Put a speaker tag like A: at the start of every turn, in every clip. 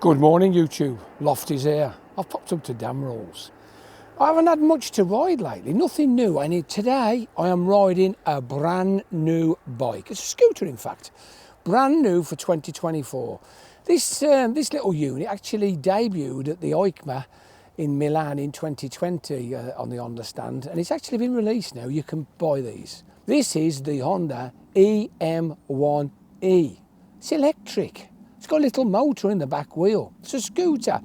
A: Good morning YouTube, Lofty's here. I've popped up to Damrolls. I haven't had much to ride lately, nothing new. Today I am riding a brand new bike. It's a scooter in fact, brand new for 2024. This little unit actually debuted at the EICMA in Milan in 2020 on the Honda stand, and it's actually been released now. You can buy these. This is the Honda EM1 E. It's electric. It's got a little motor in the back wheel. It's a scooter.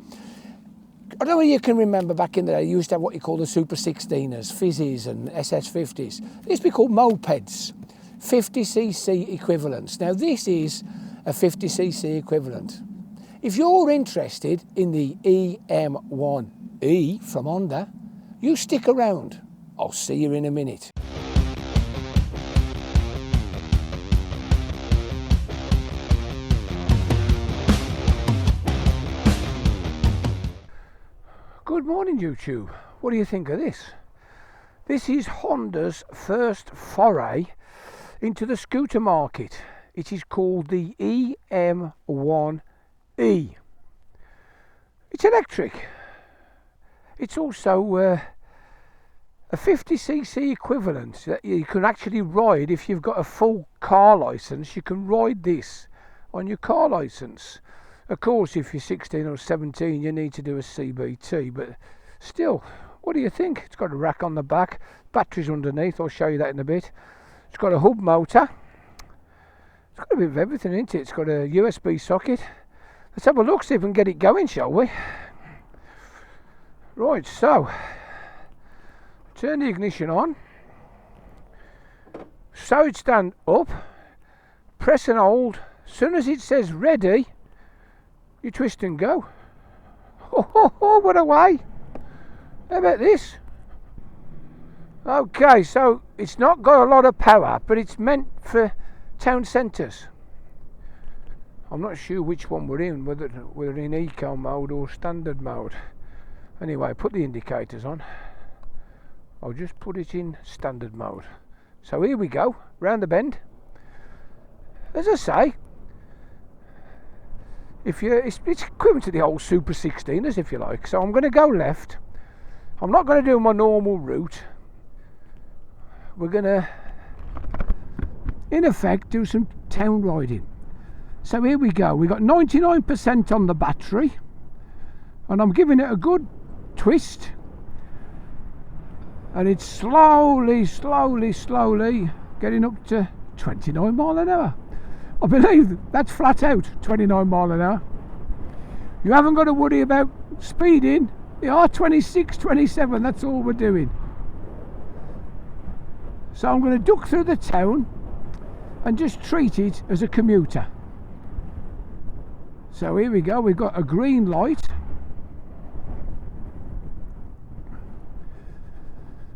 A: I don't know if you can remember back in the day, you used to have what you call the Super 16ers, Fizzies and SS50s. They used to be called mopeds, 50cc equivalents. Now this is a 50cc equivalent. If you're interested in the EM1 E from Honda, you stick around. I'll see you in a minute. Good morning YouTube. What do you think of this? This is Honda's first foray into the scooter market. It is called the EM1 E. It's electric. It's also a 50cc equivalent that you can actually ride. If you've got a full car license, you can ride this on your car license. Of course, if you're 16 or 17, you need to do a CBT, but still, what do you think? It's got a rack on the back, batteries underneath, I'll show you that in a bit. It's got a hub motor. It's got a bit of everything in it. It's got a USB socket. Let's have a look, see if we can get it going, shall we? Right, so, turn the ignition on. So it stand up, press and hold. As soon as it says ready, you twist and go. Oh, what a way. How about this? Okay, so it's not got a lot of power, but it's meant for town centres. I'm not sure which one we're in, whether we're in eco mode or standard mode. Anyway, put the indicators on. I'll just put it in standard mode. So here we go, round the bend. As I say, it's equivalent to the old Super 16ers, if you like. So I'm going to go left. I'm not going to do my normal route. We're going to, in effect, do some town riding. So here we go. We've got 99% on the battery, and I'm giving it a good twist, and it's slowly getting up to 29 mile an hour. I believe that's flat out 29 mile an hour. You haven't got to worry about speeding. They are 26, 27, that's all we're doing. So I'm going to duck through the town and just treat it as a commuter. So here we go, we've got a green light.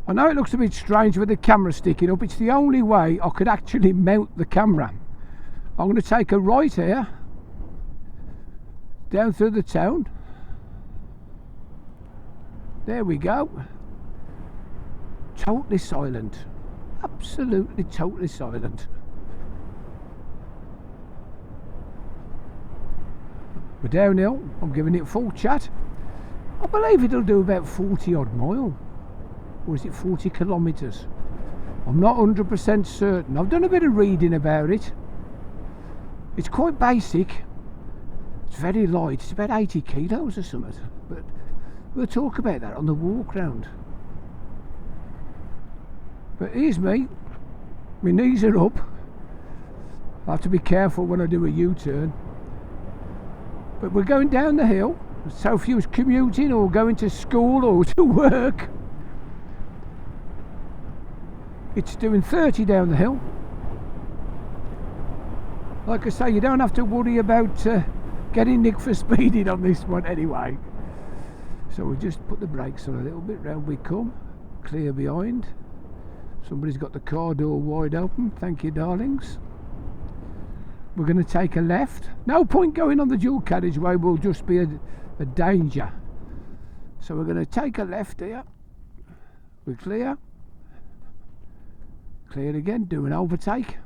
A: I know it looks a bit strange with the camera sticking up. It's the only way I could actually mount the camera. I'm going to take a right here, down through the town. There we go. Totally silent. Absolutely totally silent. We're downhill. I'm giving it full chat. I believe it'll do about 40 odd mile. Or is it 40 kilometres? I'm not 100% certain. I've done a bit of reading about it. It's quite basic. It's very light. It's about 80 kilos or something. But we'll talk about that on the walk round. But here's me. My knees are up. I have to be careful when I do a U-turn. But we're going down the hill. So if you was commuting or going to school or to work, it's doing 30 down the hill. Like I say, you don't have to worry about getting nicked for speeding on this one anyway. So we'll just put the brakes on a little bit, round we come, clear behind. Somebody's got the car door wide open, thank you darlings. We're going to take a left. No point going on the dual carriageway, will just be a danger. So we're going to take a left here. We're clear. Clear again, do an overtake.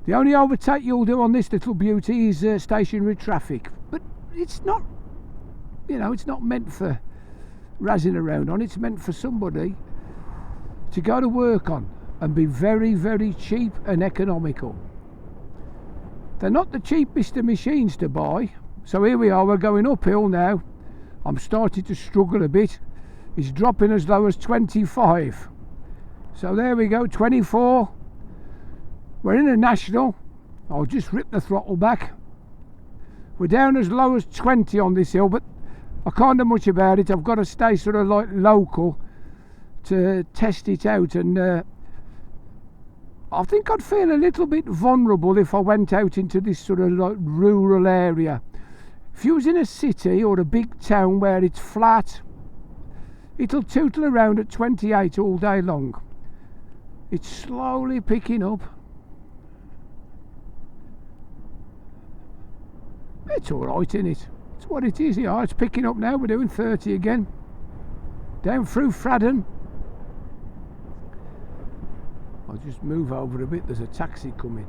A: The only overtake you'll do on this little beauty is stationary traffic, but it's not, you know, it's not meant for razzing around on. It's meant for somebody to go to work on and be very, very cheap and economical. They're not the cheapest of machines to buy. So here we are, we're going uphill now. I'm starting to struggle a bit. It's dropping as low as 25. So there we go, 24. We're in a national. I'll just rip the throttle back. We're down as low as 20 on this hill, but I can't do much about it. I've got to stay sort of like local to test it out, and I think I'd feel a little bit vulnerable if I went out into this sort of like rural area. If you was in a city or a big town where it's flat, it'll tootle around at 28 all day long. It's slowly picking up. It's alright, isn't it? It's what it is. Yeah, it's picking up now. We're doing 30 again. Down through Fradden. I'll just move over a bit. There's a taxi coming.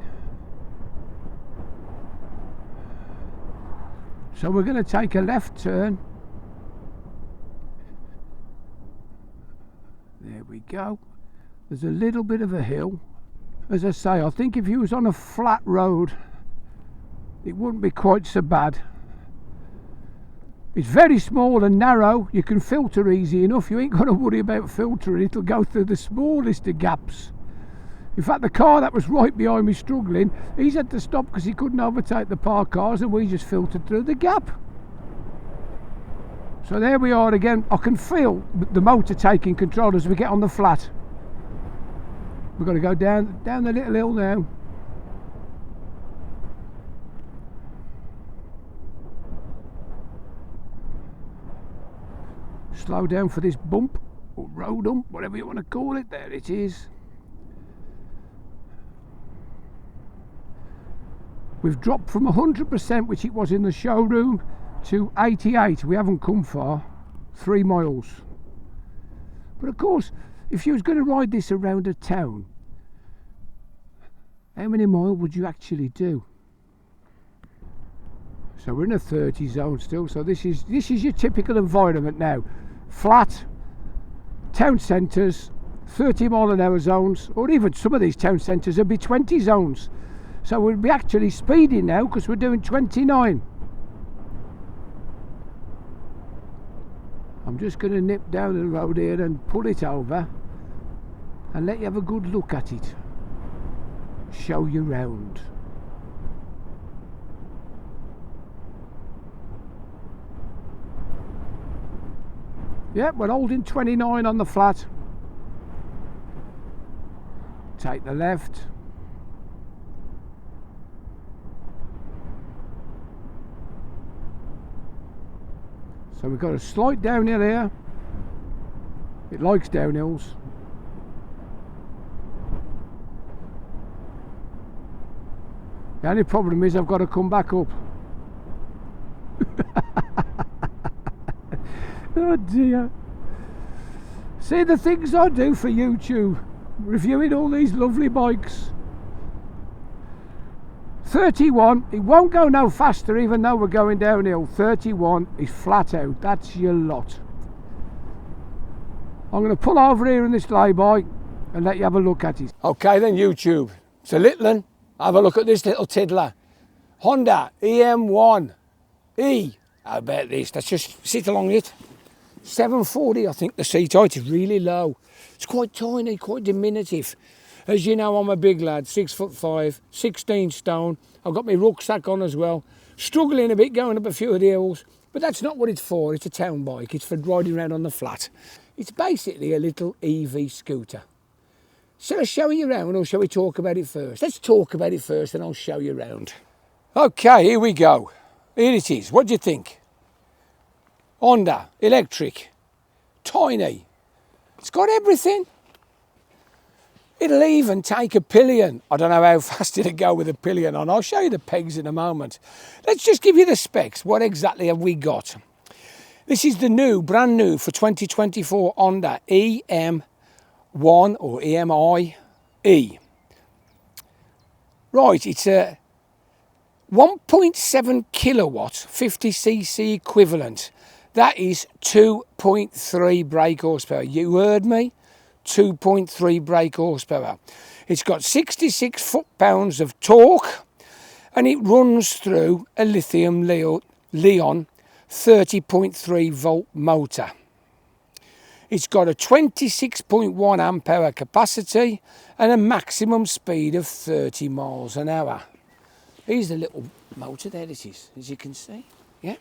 A: So we're going to take a left turn. There we go. There's a little bit of a hill. As I say, I think if you was on a flat road, it wouldn't be quite so bad. It's very small and narrow. You can filter easy enough. You ain't got to worry about filtering. It'll go through the smallest of gaps. In fact, the car that was right behind me struggling, he's had to stop because he couldn't overtake the parked cars, and we just filtered through the gap. So there we are again. I can feel the motor taking control as we get on the flat. We've got to go down the little hill now. Slow down for this bump, or road hump, whatever you want to call it. There it is. We've dropped from 100%, which it was in the showroom, to 88. We haven't come far, 3 miles. But of course, if you was going to ride this around a town, how many miles would you actually do? So we're in a 30 zone still. So this is your typical environment now. Flat, town centres, 30-mile-an-hour zones, or even some of these town centres would be 20 zones. So we'll be actually speeding now because we're doing 29. I'm just going to nip down the road here and pull it over and let you have a good look at it. Show you round. Yep, we're holding 29 on the flat. Take the left. So we've got a slight downhill here. It likes downhills. The only problem is I've got to come back up. Oh dear. See the things I do for YouTube, reviewing all these lovely bikes. 31, it won't go no faster even though we're going downhill. 31 is flat out, that's your lot. I'm going to pull over here in this lay-by and let you have a look at it. Okay then YouTube, it's a little one. Have a look at this little tiddler. Honda EM1 E. How about this? Let's just sit along it. 740, I think the seat height is really low. It's quite tiny, quite diminutive. As you know, I'm a big lad, 6'5", 16 stone. I've got my rucksack on as well. Struggling a bit going up a few of the hills, but that's not what it's for. It's a town bike. It's for riding around on the flat. It's basically a little EV scooter. Shall I show you around or shall we talk about it first? Let's talk about it first and I'll show you around. Okay, here we go. Here it is. What do you think? Honda, electric, tiny. It's got everything. It'll even take a pillion. I don't know how fast it'll go with a pillion on. I'll show you the pegs in a moment. Let's just give you the specs. What exactly have we got? This is the new, brand new for 2024 Honda EM1 or EMI E. Right, it's a 1.7 kilowatt, 50cc equivalent. That is 2.3 brake horsepower. You heard me? 2.3 brake horsepower. It's got 66 foot-pounds of torque, and it runs through a lithium-ion 30.3 volt motor. It's got a 26.1 amp hour capacity and a maximum speed of 30 miles an hour. Here's the little motor, there it is, as you can see. Yeah.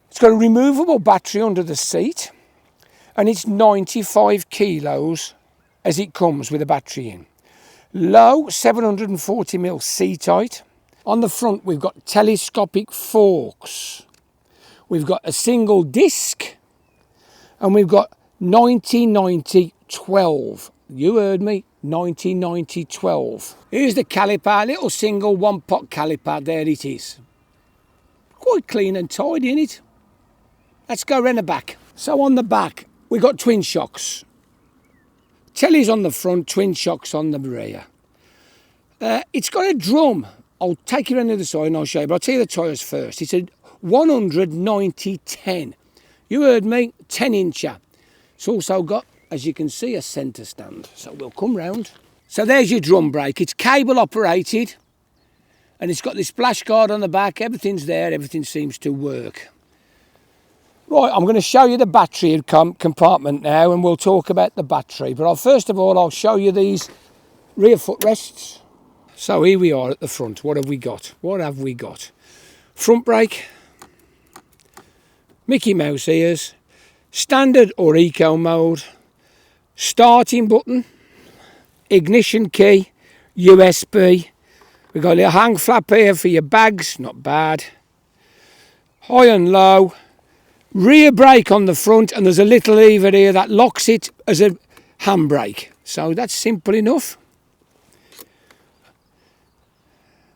A: It's got a removable battery under the seat, and it's 95 kilos as it comes with a battery in. Low 740mm seat height. On the front we've got telescopic forks. We've got a single disc, and we've got 90-90-12. You heard me, 90-90-12. Here's the caliper, little single one-pot caliper, there it is. Quite clean and tidy, isn't it? Let's go around the back. So on the back, we've got twin shocks. Telly's on the front, twin shocks on the rear. It's got a drum. I'll take you around the other side and I'll show you, but I'll tell you the tyres first. It's a 100-90-10. You heard me, 10-incher. It's also got, as you can see, a centre stand. So we'll come round. So there's your drum brake. It's cable operated, and it's got this splash guard on the back. Everything's there. Everything seems to work. Right, I'm going to show you the battery compartment now, and we'll talk about the battery. But first of all, I'll show you these rear footrests. So here we are at the front. What have we got? What have we got? Front brake, Mickey Mouse ears, standard or eco mode, starting button, ignition key, USB. We've got a little hang flap here for your bags, not bad. High and low. Rear brake on the front, and there's a little lever here that locks it as a handbrake. So that's simple enough.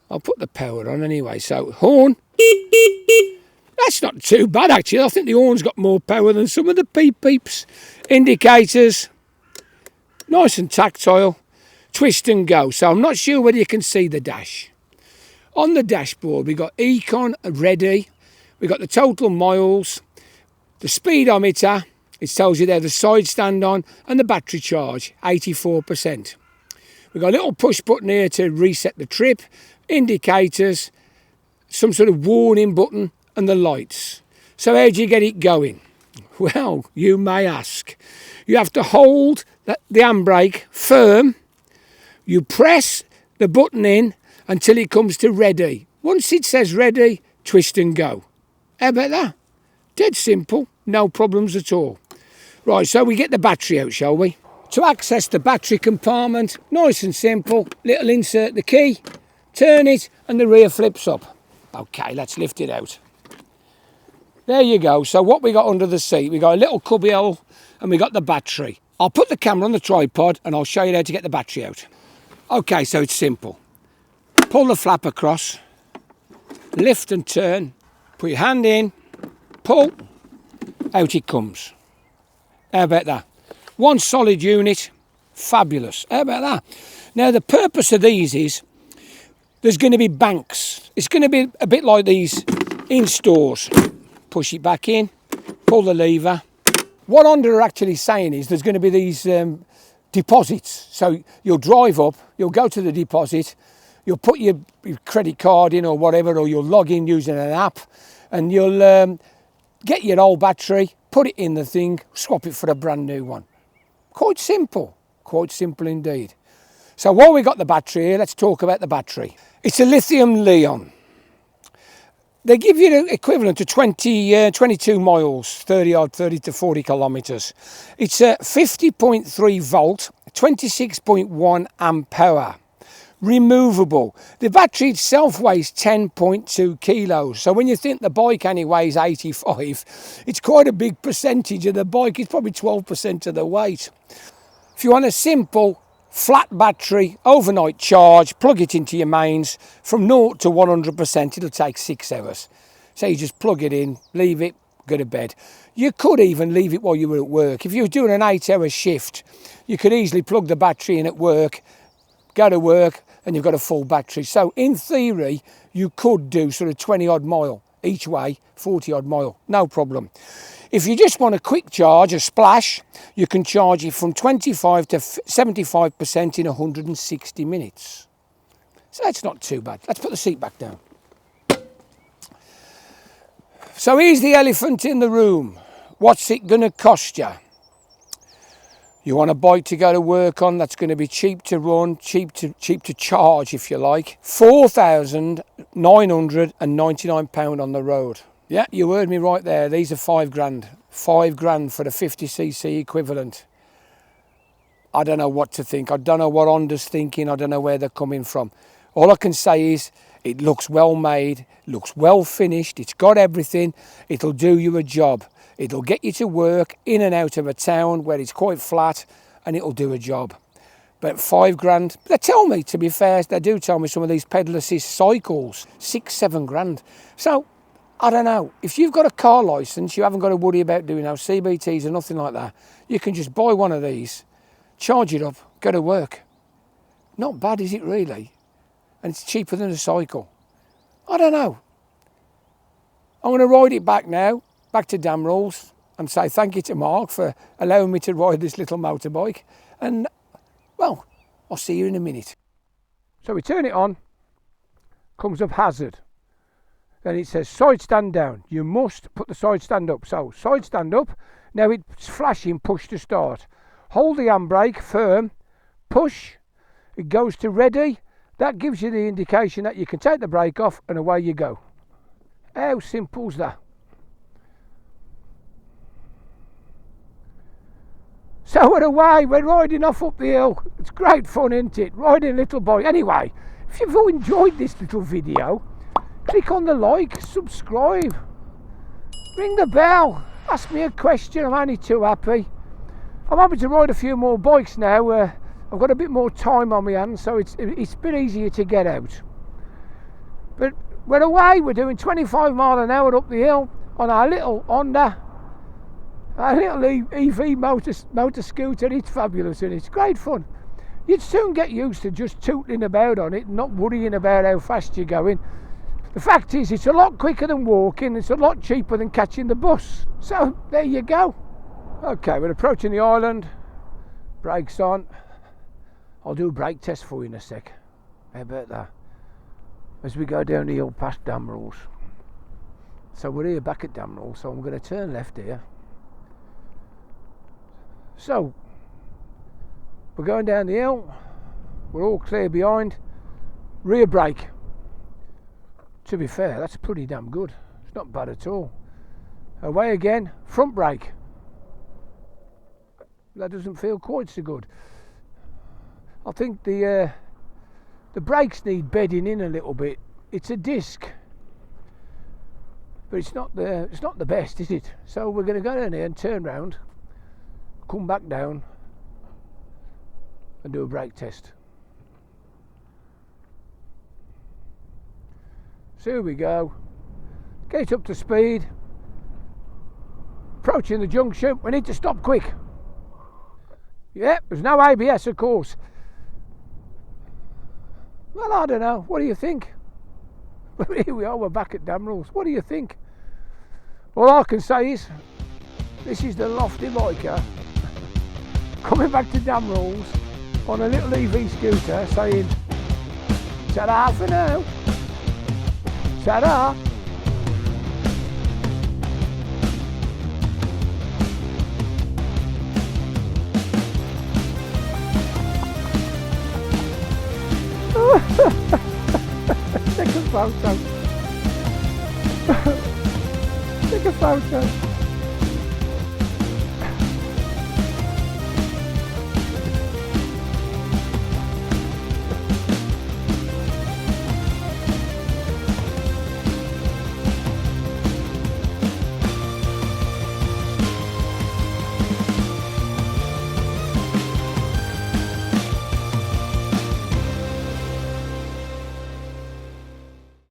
A: I'll put the power on anyway. So horn. That's not too bad actually. I think the horn's got more power than some of the peeps. Indicators. Nice and tactile. Twist and go. So I'm not sure whether you can see the dash. On the dashboard we've got Econ ready. We've got the total miles. The speedometer, it tells you there the side stand on, and the battery charge, 84%. We've got a little push button here to reset the trip, indicators, some sort of warning button, and the lights. So how do you get it going? Well, you may ask. You have to hold the handbrake firm. You press the button in until it comes to ready. Once it says ready, twist and go. How about that? Dead simple, no problems at all. Right, so we get the battery out, shall we? To access the battery compartment, nice and simple. Little insert the key, turn it, and the rear flips up. Okay, let's lift it out. There you go. So what we got under the seat, we got a little cubby hole, and we got the battery. I'll put the camera on the tripod, and I'll show you how to get the battery out. Okay, so it's simple. Pull the flap across, lift and turn, put your hand in, pull, out it comes. How about that? One solid unit, fabulous. How about that? Now the purpose of these is, there's going to be banks. It's going to be a bit like these in stores. Push it back in, pull the lever. What Honda are actually saying is there's going to be these deposits. So you'll drive up, you'll go to the deposit, you'll put your credit card in or whatever, or you'll log in using an app, and you'll get your old battery, put it in the thing, swap it for a brand new one. Quite simple indeed. So while we got the battery here, let's talk about the battery. It's a lithium-ion. They give you the equivalent to 22 miles, 30 to 40 kilometres. It's a 50.3 volt, 26.1 amp hour. Removable. The battery itself weighs 10.2 kilos. So when you think the bike only weighs 85, it's quite a big percentage of the bike. It's probably 12% of the weight. If you want a simple, flat battery, overnight charge, plug it into your mains, from 0 to 100%, it'll take 6 hours. So you just plug it in, leave it, go to bed. You could even leave it while you were at work. If you were doing an 8-hour shift, you could easily plug the battery in at work, go to work, and you've got a full battery. So in theory, you could do sort of 20 odd mile each way, 40 odd mile, no problem. If you just want a quick charge, a splash, you can charge it from 25 to 75% in 160 minutes. So that's not too bad. Let's put the seat back down. So here's the elephant in the room. What's it going to cost you? You want a bike to go to work on that's going to be cheap to run, cheap to charge, if you like. £4,999 on the road. Yeah, you heard me right there. These are £5,000. £5,000 for the 50cc equivalent. I don't know what to think. I don't know what Honda's thinking. I don't know where they're coming from. All I can say is it looks well made, looks well finished. It's got everything. It'll do you a job. It'll get you to work in and out of a town where it's quite flat, and it'll do a job. But £5,000, they tell me, to be fair, they do tell me some of these pedal assist cycles, £6,000-7,000. So, I don't know. If you've got a car licence, you haven't got to worry about doing no CBTs or nothing like that. You can just buy one of these, charge it up, go to work. Not bad, is it really? And it's cheaper than a cycle. I don't know. I'm going to ride it back now, back to Damrells, and say thank you to Mark for allowing me to ride this little motorbike. And, well, I'll see you in a minute. So we turn it on, comes up hazard. Then it says side stand down. You must put the side stand up. So side stand up. Now it's flashing push to start. Hold the handbrake firm, push. It goes to ready. That gives you the indication that you can take the brake off and away you go. How simple's that? So we're away, we're riding off up the hill. It's great fun, isn't it? Riding a little bike. Anyway, if you've enjoyed this little video, click on the like, subscribe, ring the bell, ask me a question. I'm only too happy. I'm happy to ride a few more bikes now. I've got a bit more time on my hands, so it's a bit easier to get out. But we're away, we're doing 25 mile an hour up the hill on our little Honda, our little EV motor scooter. It's fabulous and it's great fun. You'd soon get used to just tootling about on it and not worrying about how fast you're going. The fact is, it's a lot quicker than walking, it's a lot cheaper than catching the bus. So, there you go. Okay, we're approaching the island. Brakes on. I'll do a brake test for you in a sec. How about that? As we go down the hill past Damrells. So we're here back at Damrells, so I'm going to turn left here. So, we're going down the hill. We're all clear behind. Rear brake. To be fair, that's pretty damn good. It's not bad at all. Away again, front brake. That doesn't feel quite so good. I think the brakes need bedding in a little bit. It's a disc, but it's not the best, is it? So we're going to go down here and turn round, come back down, and do a brake test. So here we go. Get up to speed. Approaching the junction. We need to stop quick. Yeah, there's no ABS, of course. Well, I don't know. What do you think? Here we are. We're back at Damrells. What do you think? All I can say is, this is the Lofty Biker coming back to Damrells on a little EV scooter, saying, ta-da for now. Ta-da! Take a photo. Take a photo.